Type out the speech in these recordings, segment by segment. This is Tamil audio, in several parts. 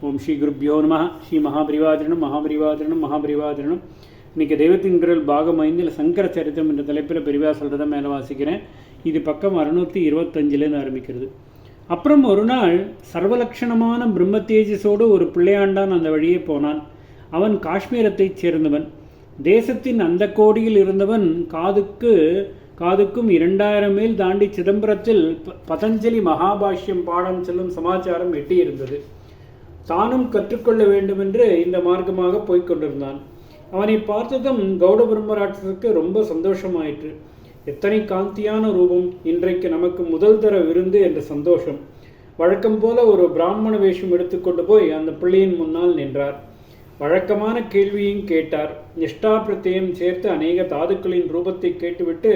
ஓம் ஸ்ரீ குருப்யோ நம. ஸ்ரீ மகாபரிவாதனம். இன்றைக்கி தெய்வத்தின் குரல் பாகம் 5 சங்கர சரித்திரம் என்ற தலைப்பில் பெரிவா சொல்கிறத மேலே வாசிக்கிறேன். இது பக்கம் 625 ஆரம்பிக்கிறது. அப்புறம் ஒரு நாள் சர்வலட்சணமான பிரம்ம தேஜஸோடு ஒரு பிள்ளையாண்டான் அந்த வழியே போனான். அவன் காஷ்மீரத்தைச் சேர்ந்தவன். தேசத்தின் அந்த கோடியில் இருந்தவன் காதுக்கும் 2000 மைல் தாண்டி சிதம்பரத்தில் பதஞ்சலி மகாபாஷ்யம் பாடம் செல்லும் சமாச்சாரம் எட்டியிருந்தது. தானும் கற்றுக்கொள்ள வேண்டுமென்று இந்த மார்க்கமாக போய்கொண்டிருந்தான். அவனை பார்த்ததும் கௌட பிரம்மராட்சசுக்கு ரொம்ப சந்தோஷமாயிற்று. எத்தனை காந்தியான ரூபம், இன்றைக்கு நமக்கு முதல் தர விருந்து என்ற சந்தோஷம். வழக்கம் போல ஒரு பிராமண வேஷம் எடுத்துக்கொண்டு போய் அந்த பிள்ளையின் முன்னால் நின்றார். வழக்கமான கேள்வியும் கேட்டார். நிஷ்டா பிரத்யம் சேர்த்து அநேக தாதுக்களின் ரூபத்தை கேட்டுவிட்டு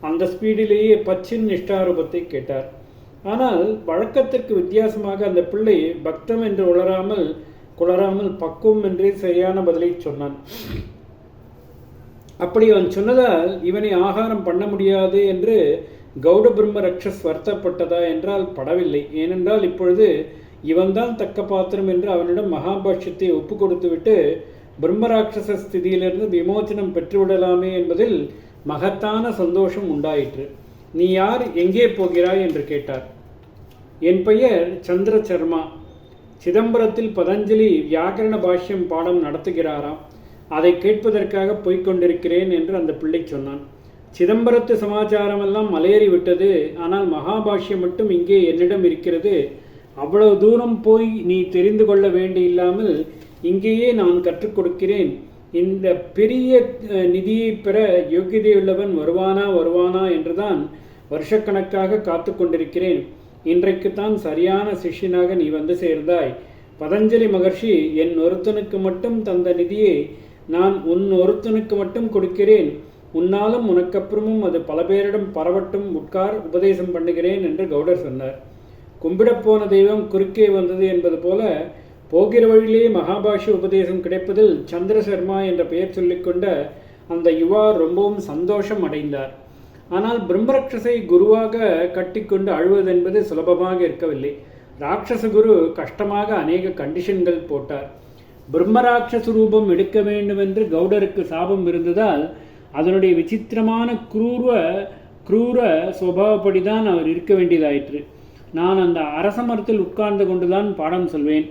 அந்த ஸ்பீடிலேயே பச்சின் நிஷ்டா ரூபத்தை கேட்டார். ஆனால் வழக்கத்திற்கு வித்தியாசமாக அந்த பிள்ளை பக்தம் என்று குளராமல் பக்குவம் என்றே சரியான பதிலை சொன்னான். அப்படி அவன் சொன்னதால் இவனை ஆகாரம் பண்ண முடியாது என்று கௌட பிரம்ம ரக்ஷஸ் வருத்தப்பட்டதா என்றால் படவில்லை. ஏனென்றால் இப்பொழுது இவன்தான் தக்க பாத்திரம் என்று அவனிடம் மகாபாஷ்யத்தை ஒப்பு கொடுத்துவிட்டு பிரம்மராட்சச ஸ்திதியிலிருந்து விமோச்சனம் பெற்றுவிடலாமே என்பதில் மகத்தான சந்தோஷம் உண்டாயிற்று. நீ யார், எங்கே போகிறாய் என்று கேட்டார். என் பெயர் சந்திர சர்மா. சிதம்பரத்தில் பதஞ்சலி வியாக்கரண பாஷ்யம் பாடம் நடத்துகிறாராம். அதை கேட்பதற்காக போய்கொண்டிருக்கிறேன் என்று அந்த பிள்ளை சொன்னான். சிதம்பரத்து சமாச்சாரமெல்லாம் மலையேறி விட்டது. ஆனால் மகாபாஷ்யம் மட்டும் இங்கே என்னிடம் இருக்கிறது. அவ்வளவு தூரம் போய் நீ தெரிந்து கொள்ள வேண்டியில்லாமல் இங்கேயே நான் கற்றுக் கொடுக்கிறேன். இந்த பெரிய நிதியை பெற யோக்கியதையுள்ளவன் வருவானா என்றுதான் வருஷக்கணக்காக காத்து கொண்டிருக்கிறேன். இன்றைக்குத்தான் சரியான சிஷ்யனாக நீ வந்து சேர்ந்தாய். பதஞ்சலி மகர்ஷி என் ஒருத்தனுக்கு மட்டும் தந்த நிதியை நான் உன் ஒருத்தனுக்கு மட்டும் கொடுக்கிறேன். உன்னாலும் உனக்கப்புறமும் அது பல பேரிடம் பரவட்டும், உட்கார், உபதேசம் பண்ணுகிறேன் என்று கௌடர் சொன்னார். கும்பிடப்போன தெய்வம் குறுக்கே வந்தது என்பது போல போகிற வழியிலே மகாபாஷ்ய உபதேசம் கிடைப்பதில் சந்திர சர்மா என்ற பெயர் சொல்லிக்கொண்ட அந்த யுவா ரொம்பவும் சந்தோஷம் அடைந்தார். ஆனால் பிரம்மராட்சசை குருவாக கட்டிக்கொண்டு அழுவது என்பது சுலபமாக இருக்கவில்லை. ராட்சச குரு கஷ்டமாக அநேக கண்டிஷன்கள் போட்டார். பிரம்மராட்சச ரூபம் எடுக்க வேண்டும் என்று கௌடருக்கு சாபம் இருந்ததால் அதனுடைய விசித்திரமான குரூர சுபாவப்படிதான் அவர் இருக்க வேண்டியதாயிற்று. நான் அந்த அரச மரத்தில் உட்கார்ந்து கொண்டுதான் பாடம் சொல்வேன்.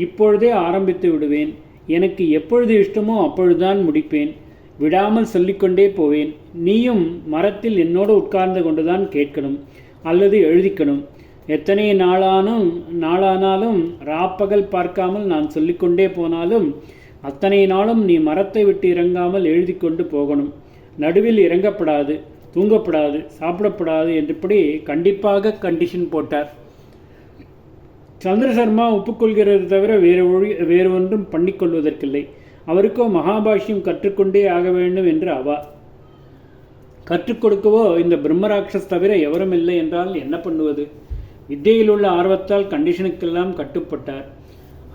இப்பொழுதே ஆரம்பித்து விடுவேன். எனக்கு எப்பொழுது இஷ்டமோ அப்பொழுதுதான் முடிப்பேன். விடாமல் சொல்லிக்கொண்டே போவேன். நீயும் மரத்தில் என்னோடு உட்கார்ந்து கொண்டுதான் கேட்கணும் அல்லது எழுதிக்கணும். எத்தனை நாளானாலும் ராப்பகல் பார்க்காமல் நான் சொல்லிக்கொண்டே போனாலும் அத்தனை நாளும் நீ மரத்தை விட்டு இறங்காமல் எழுதி கொண்டு போகணும். நடுவில் இறங்கப்படாது, தூங்கப்படாது, சாப்பிடப்படாது என்றுபடி கண்டிப்பாக கண்டிஷன் போட்டார். சந்திர சர்மா ஒப்புக்கொள்கிறது தவிர வேறு ஒன்றும் பண்ணிக்கொள்வதற்கில்லை. அவருக்கோ மகாபாஷ்யம் கற்றுக்கொண்டே ஆக வேண்டும் என்று அவா. கற்றுக் கொடுக்கவோ இந்த பிரம்மராட்சஸ் தவிர எவரும் இல்லை என்றால் என்ன பண்ணுவது? வித்தையில் உள்ள ஆர்வத்தால் கண்டிஷனுக்கெல்லாம் கட்டுப்பட்டார்.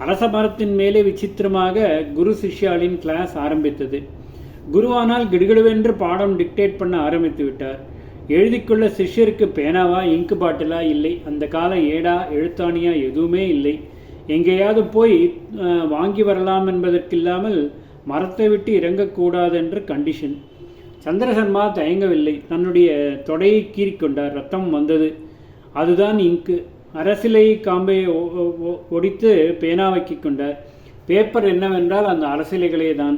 அரச மரத்தின் மேலே விசித்திரமாக குரு சிஷ்யாலின் கிளாஸ் ஆரம்பித்தது. குருவானால் கிடுகிடுவென்று பாடம் டிக்டேட் பண்ண ஆரம்பித்து விட்டார். எழுதிக்கொள்ள சிஷ்யருக்கு பேனாவா, இங்கு பாட்டிலா இல்லை. அந்த கால ஏடா எழுத்தாணியா எதுவுமே இல்லை. எங்கேயாவது போய் வாங்கி வரலாம் என்பதற்கில்லாமல் மரத்தை விட்டு இறங்கக்கூடாதென்று கண்டிஷன். சந்திரசர்மா தயங்கவில்லை. தன்னுடைய தொடையை கீறிக்கொண்டார். ரத்தம் வந்தது. அதுதான் இங்கு. அரசிலை காம்பை ஒடித்து பேனாவைக்கி கொண்டார். பேப்பர் என்னவென்றால் அந்த அரசிலைகளே தான்.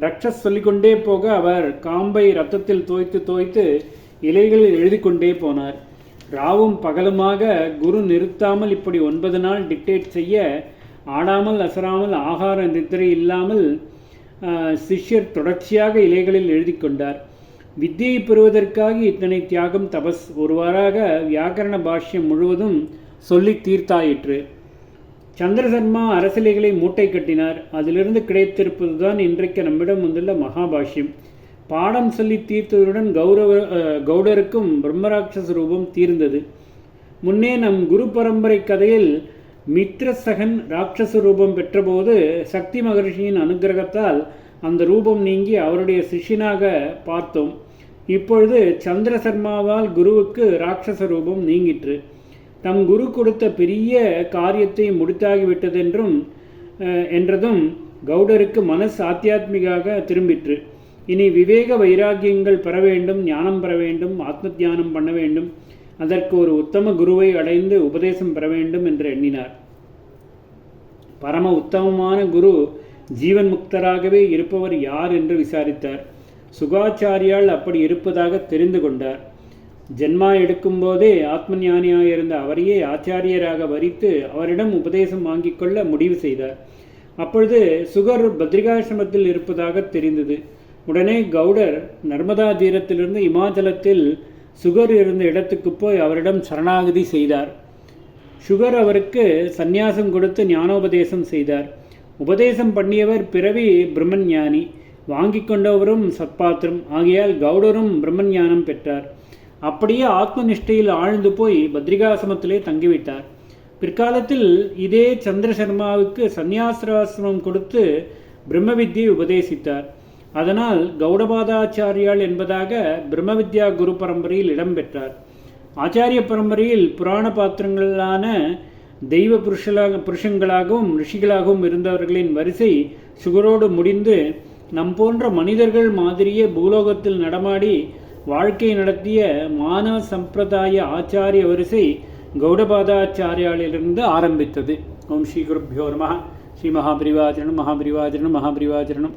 ரக்ஷஸ் சொல்லிக்கொண்டே போக அவர் காம்பை ரத்தத்தில் தோய்த்து இலைகளில் எழுதி கொண்டே போனார். ராவும் பகலுமாக குரு நிறுத்தாமல் இப்படி 9 நாள் டிக்டேட் செய்ய, ஆடாமல் அசராமல் ஆகார நித்திரை இல்லாமல் சிஷ்யர் தொடர்ச்சியாக இலைகளில் எழுதி கொண்டார். வித்தியை பெறுவதற்காக இத்தனை தியாகம், தபஸ். ஒருவாறாக வியாக்கரண பாஷ்யம் முழுவதும் சொல்லி தீர்த்தாயிற்று. சந்திரசர்மா அரசிலைகளை மூட்டை கட்டினார். அதிலிருந்து கிடைத்திருப்பதுதான் இன்றைக்கு நம்மிடம் வந்துள்ள மகாபாஷ்யம். பாடம் சொல்லி தீர்த்ததுடன் கௌடருக்கும் பிரம்மராட்சச ரூபம் தீர்ந்தது. முன்னே நம் குரு பரம்பரை கதையில் மித்ரசகன் ராட்சச ரூபம் பெற்றபோது சக்தி மகர்ஷியின் அனுகிரகத்தால் அந்த ரூபம் நீங்கி அவருடைய சிஷ்யனாக பார்த்தோம். இப்பொழுது சந்திர சர்மாவால் குருவுக்கு ராட்சச ரூபம் நீங்கிற்று. தம் குரு கொடுத்த பெரிய காரியத்தை முடித்தாகிவிட்டதென்றும் என்றதும் கௌடருக்கு மனசு ஆத்தியாத்மிகாக திரும்பிற்று. இனி விவேக வைராக்கியங்கள் பெற வேண்டும், ஞானம் பெற வேண்டும், ஆத்ம தியானம் பண்ண வேண்டும், அதற்கு ஒரு உத்தம குருவை அடைந்து உபதேசம் பெற வேண்டும் என்று எண்ணினார். பரம உத்தமமான குரு ஜீவன் முக்தராகவே இருப்பவர் யார் என்று விசாரித்தார். சுகாச்சாரியால் அப்படி இருப்பதாக தெரிந்து கொண்டார். ஜென்மா எடுக்கும்போதே ஆத்ம ஞானியாயிருந்த அவரையே ஆச்சாரியராக வரித்து அவரிடம் உபதேசம் வாங்கிக் கொள்ள முடிவு செய்தார். அப்பொழுது சுகர் பத்ரிகாசிரமத்தில் இருப்பதாக தெரிந்தது. உடனே கௌடர் நர்மதா தீரத்திலிருந்து இமாச்சலத்தில் சுகர் இருந்த இடத்துக்கு போய் அவரிடம் சரணாகதி செய்தார். சுகர் அவருக்கு சந்நியாசம் கொடுத்து ஞானோபதேசம் செய்தார். உபதேசம் பண்ணியவர் பிறவி பிரம்மஞானி, வாங்கி கொண்டவரும் சத்பாத்திரம் ஆகியால் கௌடரும் பிரம்மஞானம் பெற்றார். அப்படியே ஆத்ம நிஷ்டையில் ஆழ்ந்து போய் பத்ரிகாசிரமத்திலே தங்கிவிட்டார். பிற்காலத்தில் இதே சந்திரசர்மாவுக்கு சந்நியாசிராசிரமம் கொடுத்து பிரம்ம வித்யை உபதேசித்தார். அதனால் கௌடபாதாச்சாரியால் என்பதாக பிரம்ம வித்யா குரு பரம்பரையில் இடம்பெற்றார். ஆச்சாரிய பரம்பரையில் புராண பாத்திரங்களான தெய்வ புருஷங்களாகவும் ரிஷிகளாகவும் இருந்தவர்களின் வரிசை சுகரோடு முடிந்து நம் போன்ற மனிதர்கள் மாதிரியே பூலோகத்தில் நடமாடி வாழ்க்கை நடத்திய மானவ சம்பிரதாய ஆச்சாரிய வரிசை கௌடபாதாச்சாரியாலிருந்து ஆரம்பித்தது. ஓம் ஸ்ரீ குருப்யோ நமः. ஸ்ரீ மகாபரிவாஜனம் மகாபரிவாஜனம் மகாபரிவாஜனம்.